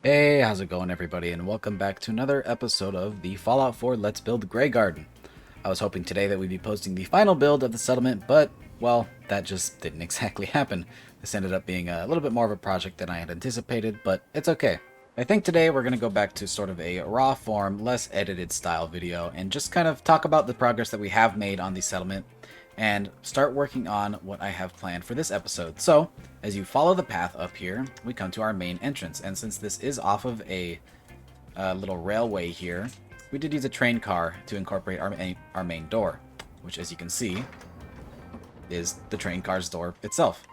Hey, how's it going, everybody, and welcome back to another episode of the Fallout 4 Let's Build Graygarden. I was hoping today that we'd be posting the final build of the settlement, but, well, that just didn't exactly happen. This ended up being a little bit more of a project than I had anticipated, but it's okay. I think today we're going to go back to sort of a raw form, less edited style video, and just kind of talk about the progress that we have made on the settlement, and start working on what I have planned for this episode. So, as you follow the path up here, we come to our main entrance, and since this is off of a little railway here, we did use a train car to incorporate our main door, which, as you can see, is the train car's door itself.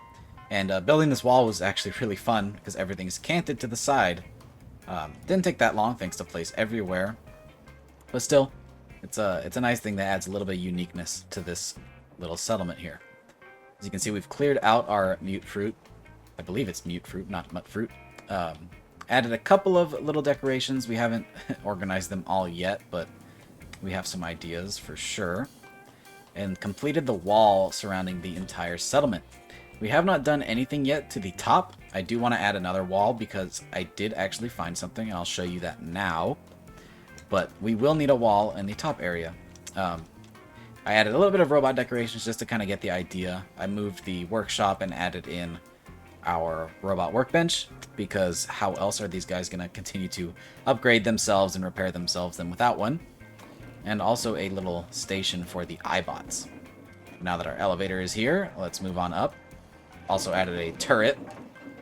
And building this wall was actually really fun because everything's canted to the side. Didn't take that long, thanks to place everywhere, but still, it's a nice thing that adds a little bit of uniqueness to this little settlement here. As you can see, we've cleared out our mute fruit. I believe it's mute fruit, not mut fruit. Added a couple of little decorations. We haven't organized them all yet, but we have some ideas for sure. And completed the wall surrounding the entire settlement. We have not done anything yet to the top. I do want to add another wall because I did actually find something, and I'll show you that now. But we will need a wall in the top area. I added a little bit of robot decorations just to kind of get the idea. I moved the workshop and added in our robot workbench, because how else are these guys going to continue to upgrade themselves and repair themselves than without one? And also a little station for the iBots. Now that our elevator is here, let's move on up. Also added a turret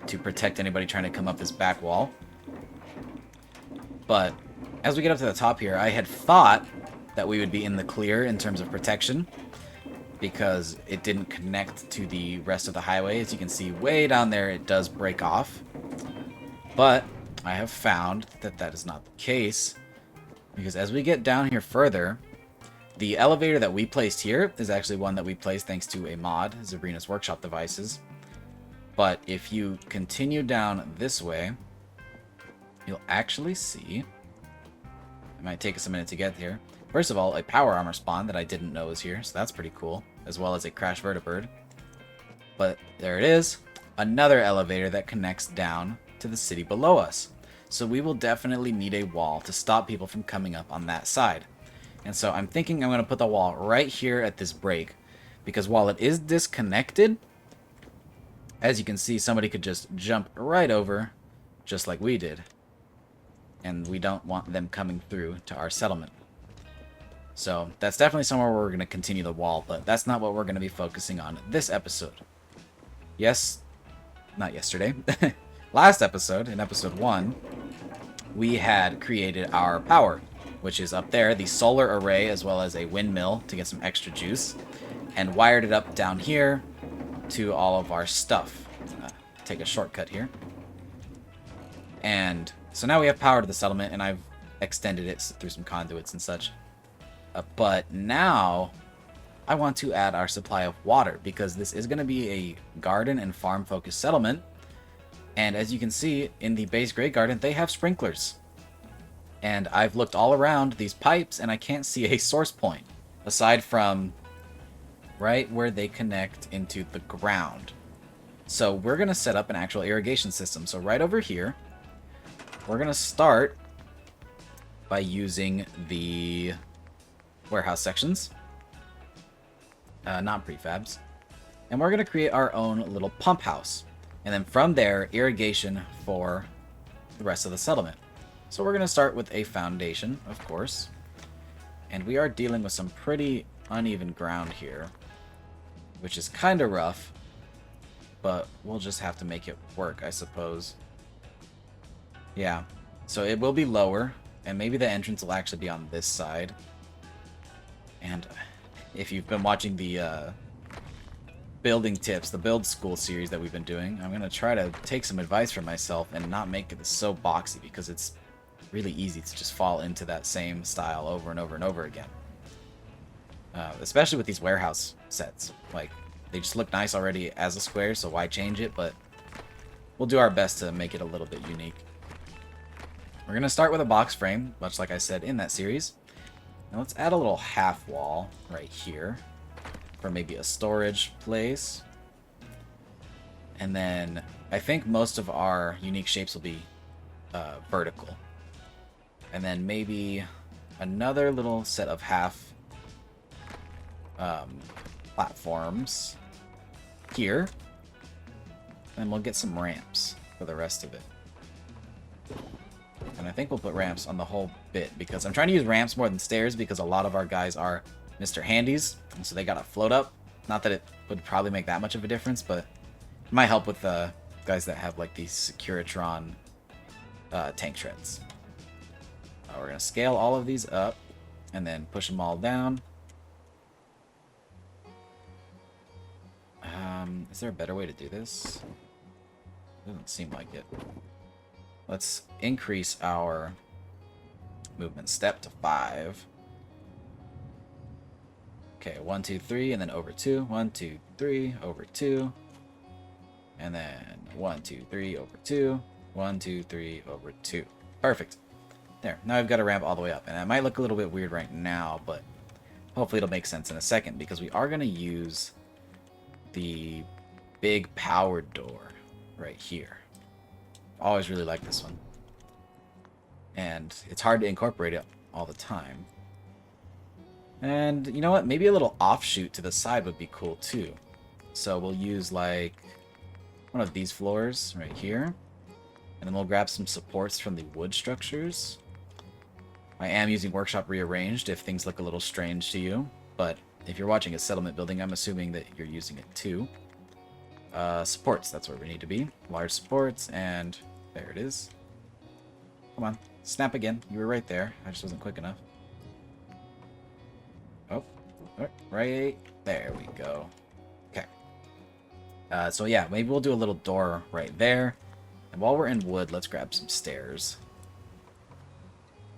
to protect anybody trying to come up this back wall. But as we get up to the top here, I had thought that we would be in the clear in terms of protection, because it didn't connect to the rest of the highway. As you can see way down there, it does break off. But I have found that that is not the case, because as we get down here further, the elevator that we placed here is actually one that we placed thanks to a mod, Zabrina's Workshop Devices. But if you continue down this way, you'll actually see, it might take us a minute to get here. First of all, a power armor spawn that I didn't know was here, so that's pretty cool, as well as a crash vertibird. But there it is, another elevator that connects down to the city below us. So we will definitely need a wall to stop people from coming up on that side. And so I'm thinking I'm going to put the wall right here at this break, because while it is disconnected, as you can see, somebody could just jump right over, just like we did. And we don't want them coming through to our settlement. So that's definitely somewhere where we're going to continue the wall, but that's not what we're going to be focusing on this episode. Yes, not yesterday. Last episode, in episode 1, we had created our power, which is up there, the solar array, as well as a windmill to get some extra juice, and wired it up down here to all of our stuff. Take a shortcut here. And so now we have power to the settlement, and I've extended it through some conduits and such. But now I want to add our supply of water, because this is going to be a garden and farm focused settlement. And as you can see in the base Graygarden, they have sprinklers. And I've looked all around these pipes and I can't see a source point aside from right where they connect into the ground. So we're going to set up an actual irrigation system. So right over here, we're going to start by using the warehouse sections, not prefabs, and we're going to create our own little pump house, and then from there irrigation for the rest of the settlement. So we're going to start with a foundation, of course, and we are dealing with some pretty uneven ground here, which is kind of rough, but we'll just have to make it work, I suppose. Yeah, so it will be lower, and maybe the entrance will actually be on this side. And if you've been watching the building tips, the build school series that we've been doing, I'm going to try to take some advice from myself and not make it so boxy, because it's really easy to just fall into that same style over and over and over again. Especially with these warehouse sets. Like, they just look nice already as a square, so why change it? But we'll do our best to make it a little bit unique. We're going to start with a box frame, much like I said in that series. Now let's add a little half wall right here for maybe a storage place. And then I think most of our unique shapes will be vertical. And then maybe another little set of half platforms here. And we'll get some ramps for the rest of it. And I think we'll put ramps on the whole bit, because I'm trying to use ramps more than stairs, because a lot of our guys are Mr. Handies, and so they gotta float up. Not that it would probably make that much of a difference, but it might help with the guys that have like these Securitron tank treads. We're gonna scale all of these up, and then push them all down. Is there a better way to do this? Doesn't seem like it. Let's increase our movement step to 5. Okay, 1, 2, 3, and then over 2. 1, 2, 3, over 2. And then 1, 2, 3, over 2. 1, 2, 3, over 2. Perfect. There. Now I've got a ramp all the way up. And it might look a little bit weird right now, but hopefully it'll make sense in a second, because we are going to use the big powered door right here. Always really like this one. And it's hard to incorporate it all the time. And you know what? Maybe a little offshoot to the side would be cool too. So we'll use like one of these floors right here. And then we'll grab some supports from the wood structures. I am using Workshop Rearranged if things look a little strange to you. But if you're watching a settlement building, I'm assuming that you're using it too. Supports, that's where we need to be. Large supports, and there it is. Come on, snap again. You were right there. I just wasn't quick enough. Oh, right there we go. Okay. So yeah, maybe we'll do a little door right there. And while we're in wood, let's grab some stairs.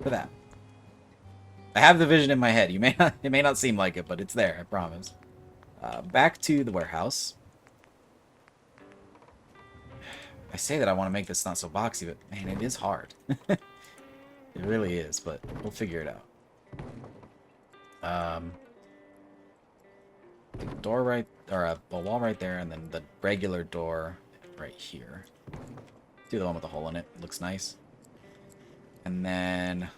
For that. I have the vision in my head. It may not seem like it, but it's there, I promise. Back to the warehouse. I say that I want to make this not so boxy, but man, it is hard. It really is, but we'll figure it out. The door right, or a wall right there, and then the regular door right here. Do the one with the hole in it. Looks nice. And then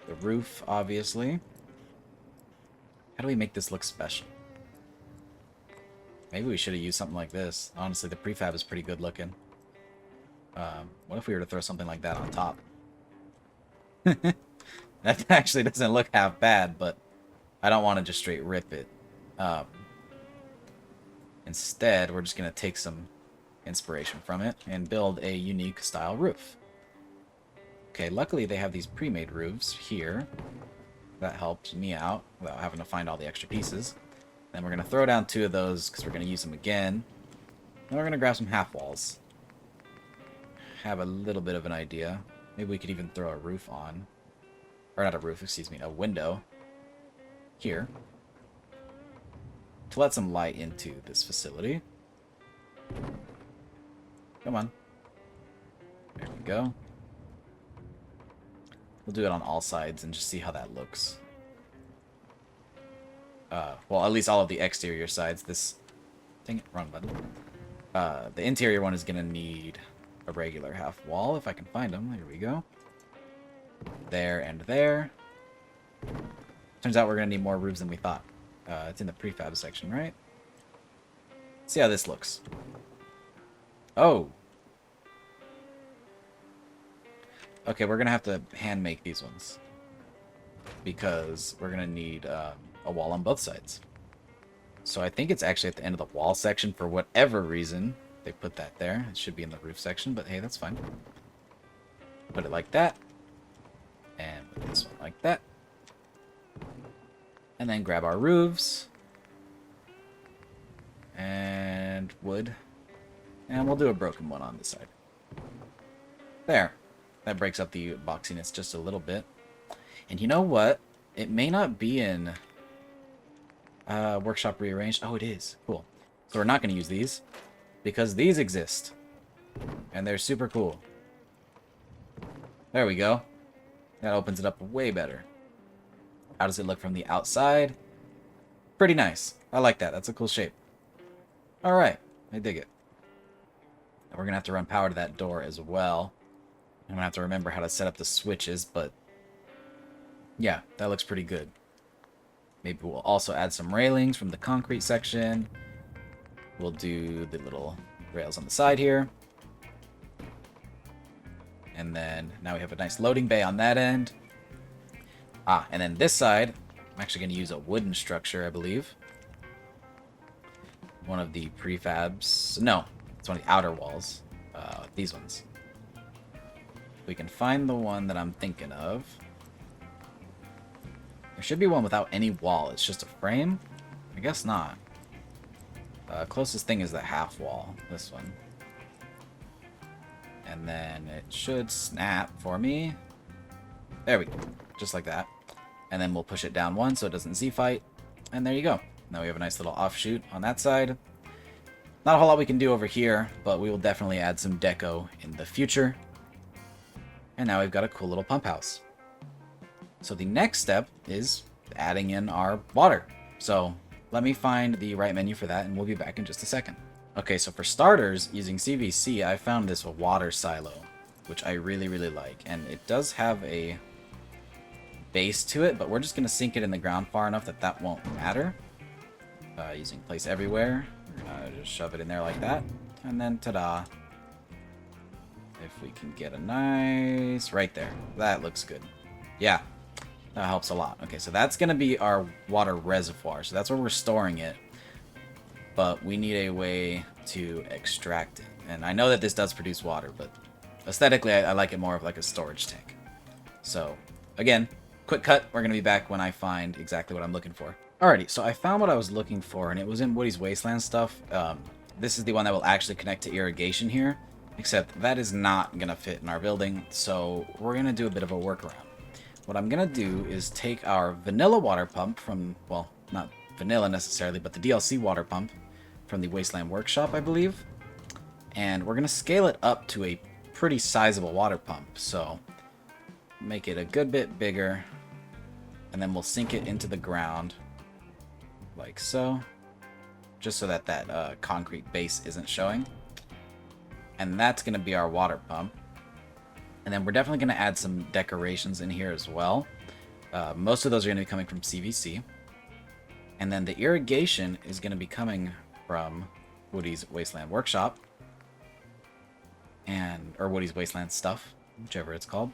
the roof, obviously. How do we make this look special? Maybe we should have used something like this. Honestly, the prefab is pretty good looking. What if we were to throw something like that on top? That actually doesn't look half bad, but I don't want to just straight rip it. Instead, we're just going to take some inspiration from it and build a unique style roof. Okay, luckily they have these pre-made roofs here. That helped me out without having to find all the extra pieces. Then we're going to throw down 2 of those because we're going to use them again. Then we're going to grab some half walls. Have a little bit of an idea. Maybe we could even throw a roof on. Or not a roof, excuse me, a window. Here. To let some light into this facility. Come on. There we go. We'll do it on all sides and just see how that looks. Well, at least all of the exterior sides. This... Dang it, wrong button. The interior one is going to need a regular half wall, if I can find them. There we go. There and there. Turns out we're going to need more roofs than we thought. It's in the prefab section, right? Let's see how this looks. Oh! Okay, we're going to have to hand make these ones. Because we're going to need a wall on both sides. So I think it's actually at the end of the wall section for whatever reason. They put that there. It should be in the roof section, but hey, that's fine. Put it like that. And put this one like that. And then grab our roofs. And wood. And we'll do a broken one on this side. There. That breaks up the boxiness just a little bit. And you know what? It may not be in Workshop Rearranged. Oh, it is. Cool. So we're not going to use these. Because these exist. And they're super cool. There we go. That opens it up way better. How does it look from the outside? Pretty nice. I like that. That's a cool shape. Alright. I dig it. And we're going to have to run power to that door as well. I'm gonna have to remember how to set up the switches, but yeah, that looks pretty good. Maybe we'll also add some railings from the concrete section. We'll do the little rails on the side here. And then now we have a nice loading bay on that end. And then this side, I'm actually going to use a wooden structure, I believe. One of the prefabs. No, it's one of the outer walls. These ones. We can find the one that I'm thinking of. There should be one without any wall. It's just a frame? I guess not. Closest thing is the half wall. This one. And then it should snap for me. There we go. Just like that. And then we'll push it down one so it doesn't Z-fight. And there you go. Now we have a nice little offshoot on that side. Not a whole lot we can do over here, but we will definitely add some deco in the future. And now we've got a cool little pump house. So the next step is adding in our water. So let me find the right menu for that and we'll be back in just a second. Okay, so for starters, using CVC, I found this water silo, which I really, really like. And it does have a base to it, but we're just going to sink it in the ground far enough that that won't matter. Using place everywhere, just shove it in there like that. And then ta-da. If we can get a nice... right there. That looks good. Yeah, that helps a lot. Okay, so that's going to be our water reservoir. So that's where we're storing it. But we need a way to extract it. And I know that this does produce water, but aesthetically I like it more of like a storage tank. So, again, quick cut. We're going to be back when I find exactly what I'm looking for. Alrighty, so I found what I was looking for, and it was in Woody's Wasteland stuff. This is the one that will actually connect to irrigation here, except that is not going to fit in our building, so we're going to do a bit of a workaround. What I'm going to do is take our vanilla water pump from, well, not vanilla necessarily, but the DLC water pump from the Wasteland Workshop, I believe, and we're going to scale it up to a pretty sizable water pump, so make it a good bit bigger, and then we'll sink it into the ground like so, just so that that concrete base isn't showing. And that's going to be our water pump. And then we're definitely going to add some decorations in here as well. Most of those are going to be coming from CVC. And then the irrigation is going to be coming from Woody's Wasteland Workshop. Or Woody's Wasteland Stuff, whichever it's called.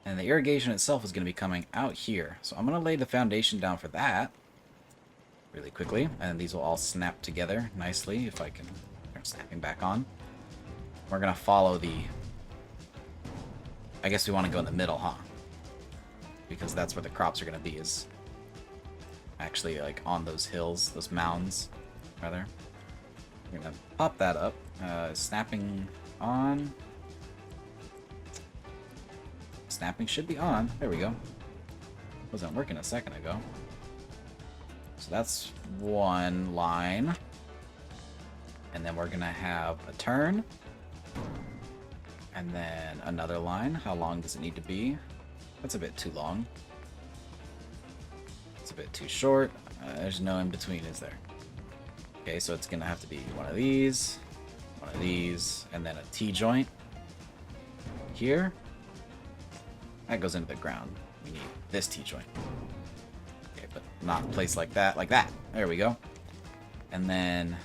And the irrigation itself is going to be coming out here. So I'm going to lay the foundation down for that really quickly. And these will all snap together nicely if I can turn snapping back on. We're going to follow the... I guess we want to go in the middle, huh? Because that's where the crops are going to be, is actually like on those hills, those mounds, rather. We're going to pop that up. Snapping on. Snapping should be on. There we go. Wasn't working a second ago. So that's one line. And then we're going to have a turn. And then another line. How long does it need to be? That's a bit too long. It's a bit too short. There's no in between, is there? Okay, so it's going to have to be one of these, and then a T-joint here. That goes into the ground. We need this T-joint. Okay, but not placed like that. Like that. There we go. And then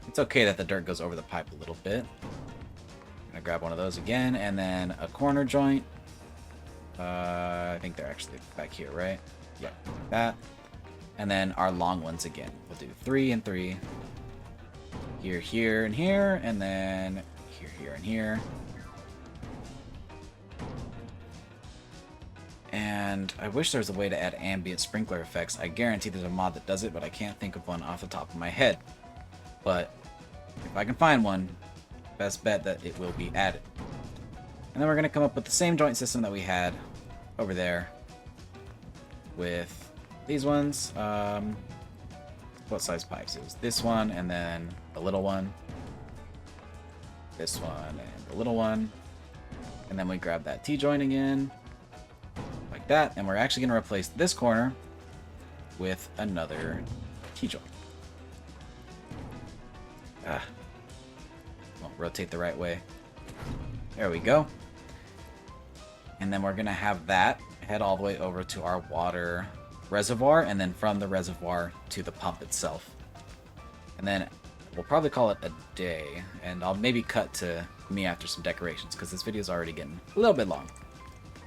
it's okay that the dirt goes over the pipe a little bit. I'm gonna grab one of those again, and then a corner joint. I think they're actually back here, right? Yeah, like that. And then our long ones again. We'll do 3 and 3. Here, here, and here, and then here, here, and here. And I wish there was a way to add ambient sprinkler effects. I guarantee there's a mod that does it, but I can't think of one off the top of my head. But if I can find one, best bet that it will be added. And then we're going to come up with the same joint system that we had over there with these ones. What size pipes? It was this one, and then the little one, this one, and the little one. And then we grab that T-joint again, like that, and we're actually going to replace this corner with another T-joint. Won't rotate the right way. There we go. And then we're going to have that head all the way over to our water reservoir, and then from the reservoir to the pump itself. And then we'll probably call it a day, and I'll maybe cut to me after some decorations, because this video is already getting a little bit long.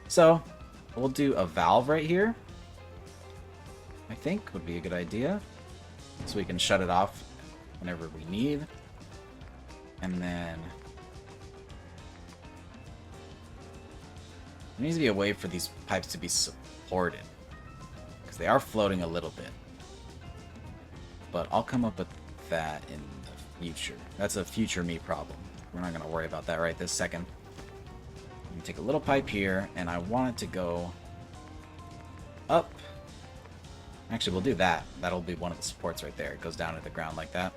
So, we'll do a valve right here. I think would be a good idea. So we can shut it off whenever we need. And then there needs to be a way for these pipes to be supported, because they are floating a little bit. But I'll come up with that in the future. That's a future me problem. We're not going to worry about that right this second. I'm going to take a little pipe here, and I want it to go up. Actually, we'll do that. That'll be one of the supports right there. It goes down to the ground like that.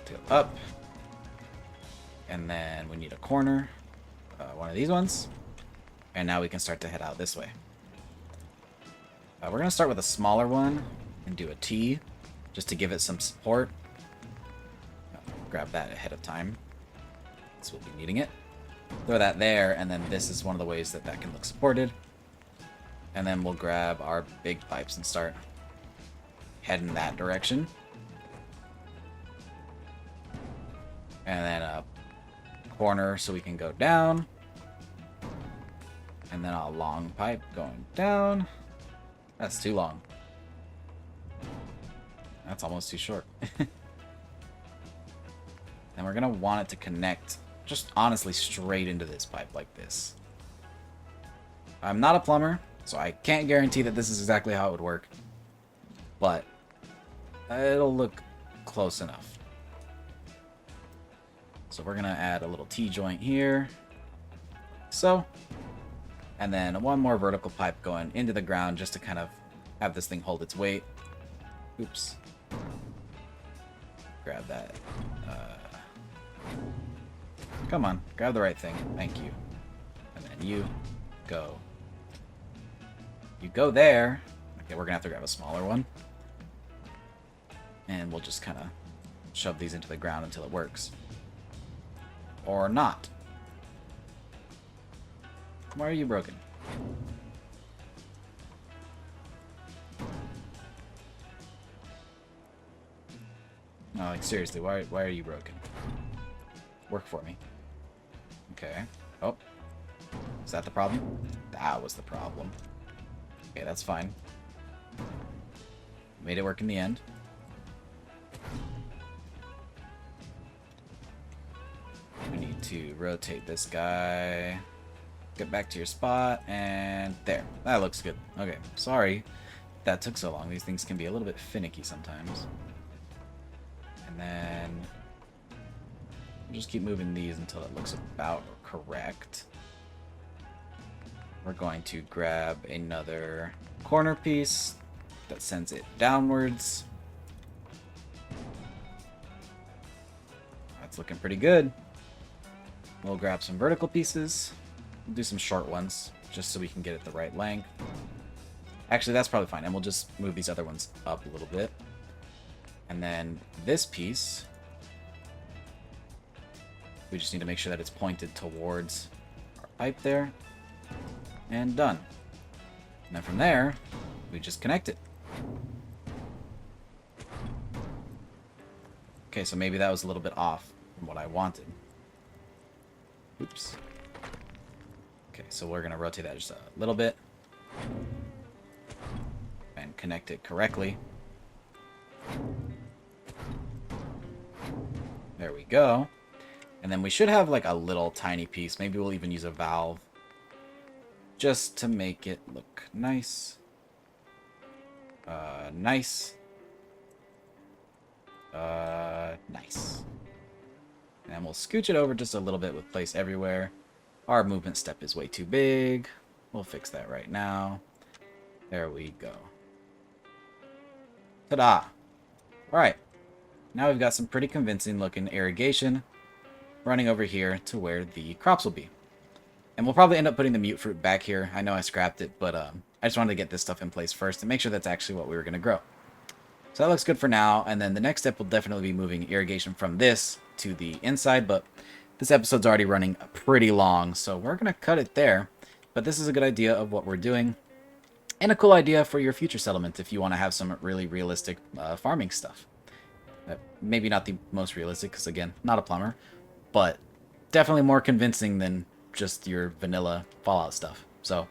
To go up. And then we need a corner. One of these ones. And now we can start to head out this way. We're going to start with a smaller one and do a T, just to give it some support. Grab that ahead of time, so we'll be needing it. Throw that there, and then this is one of the ways that that can look supported. And then we'll grab our big pipes and start heading that direction. And then a corner so we can go down. And then a long pipe going down. That's too long. That's almost too short. And we're going to want it to connect just honestly straight into this pipe like this. I'm not a plumber, so I can't guarantee that this is exactly how it would work. But it'll look close enough. So we're going to add a little T-joint here. So. And then one more vertical pipe going into the ground just to kind of have this thing hold its weight. Oops. Grab that. Come on, grab the right thing. Thank you. And then you go. You go there. Okay, we're gonna have to grab a smaller one. And we'll just kind of shove these into the ground until it works. Or not. Why are you broken? No, like seriously, why are you broken? Work for me. Okay. Oh. Is that the problem? That was the problem. Okay, that's fine. Made it work in the end. We need to rotate this guy. Get back to your spot, and there. That looks good. Okay, sorry that took so long. These things can be a little bit finicky sometimes. And then we'll just keep moving these until it looks about correct. We're going to grab another corner piece that sends it downwards. That's looking pretty good. We'll grab some vertical pieces. We'll do some short ones, just so we can get it the right length. Actually, that's probably fine, and we'll just move these other ones up a little bit. And then this piece, we just need to make sure that it's pointed towards our pipe there. And done. And then from there, we just connect it. Okay, so maybe that was a little bit off from what I wanted. Oops. Okay, so we're going to rotate that just a little bit. And connect it correctly. There we go. And then we should have like a little tiny piece. Maybe we'll even use a valve. Just to make it look nice. Nice. Nice. And we'll scooch it over just a little bit with place everywhere. Our movement step is way too big. We'll fix that right now. There we go. Ta-da! Alright. Now we've got some pretty convincing looking irrigation running over here to where the crops will be. And we'll probably end up putting the mute fruit back here. I know I scrapped it, but I just wanted to get this stuff in place first and make sure that's actually what we were going to grow. So that looks good for now, and then the next step will definitely be moving irrigation from this to the inside, but this episode's already running pretty long, so we're going to cut it there. But this is a good idea of what we're doing, and a cool idea for your future settlement if you want to have some really realistic farming stuff. Maybe not the most realistic, because again, not a plumber, but definitely more convincing than just your vanilla Fallout stuff. So,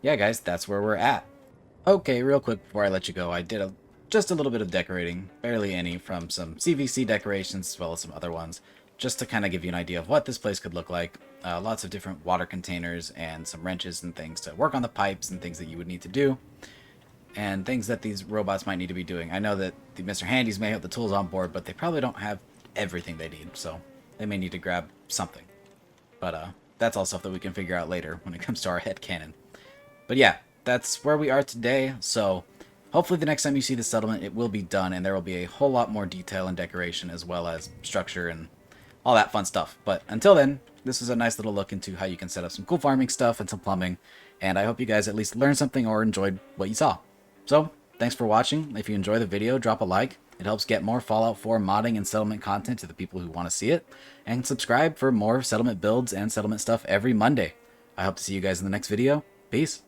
yeah, guys, that's where we're at. Okay, real quick before I let you go, I did just a little bit of decorating, barely any, from some CVC decorations as well as some other ones, just to kind of give you an idea of what this place could look like. Lots of different water containers and some wrenches and things to work on the pipes and things that you would need to do, and things that these robots might need to be doing. I know that the Mr. Handys may have the tools on board, but they probably don't have everything they need, so they may need to grab something. But that's all stuff that we can figure out later when it comes to our headcanon. But yeah, that's where we are today, so hopefully the next time you see the settlement, it will be done, and there will be a whole lot more detail and decoration, as well as structure and all that fun stuff. But until then, this is a nice little look into how you can set up some cool farming stuff and some plumbing, and I hope you guys at least learned something or enjoyed what you saw. So, thanks for watching. If you enjoy the video, drop a like. It helps get more Fallout 4 modding and settlement content to the people who want to see it. And subscribe for more settlement builds and settlement stuff every Monday. I hope to see you guys in the next video. Peace.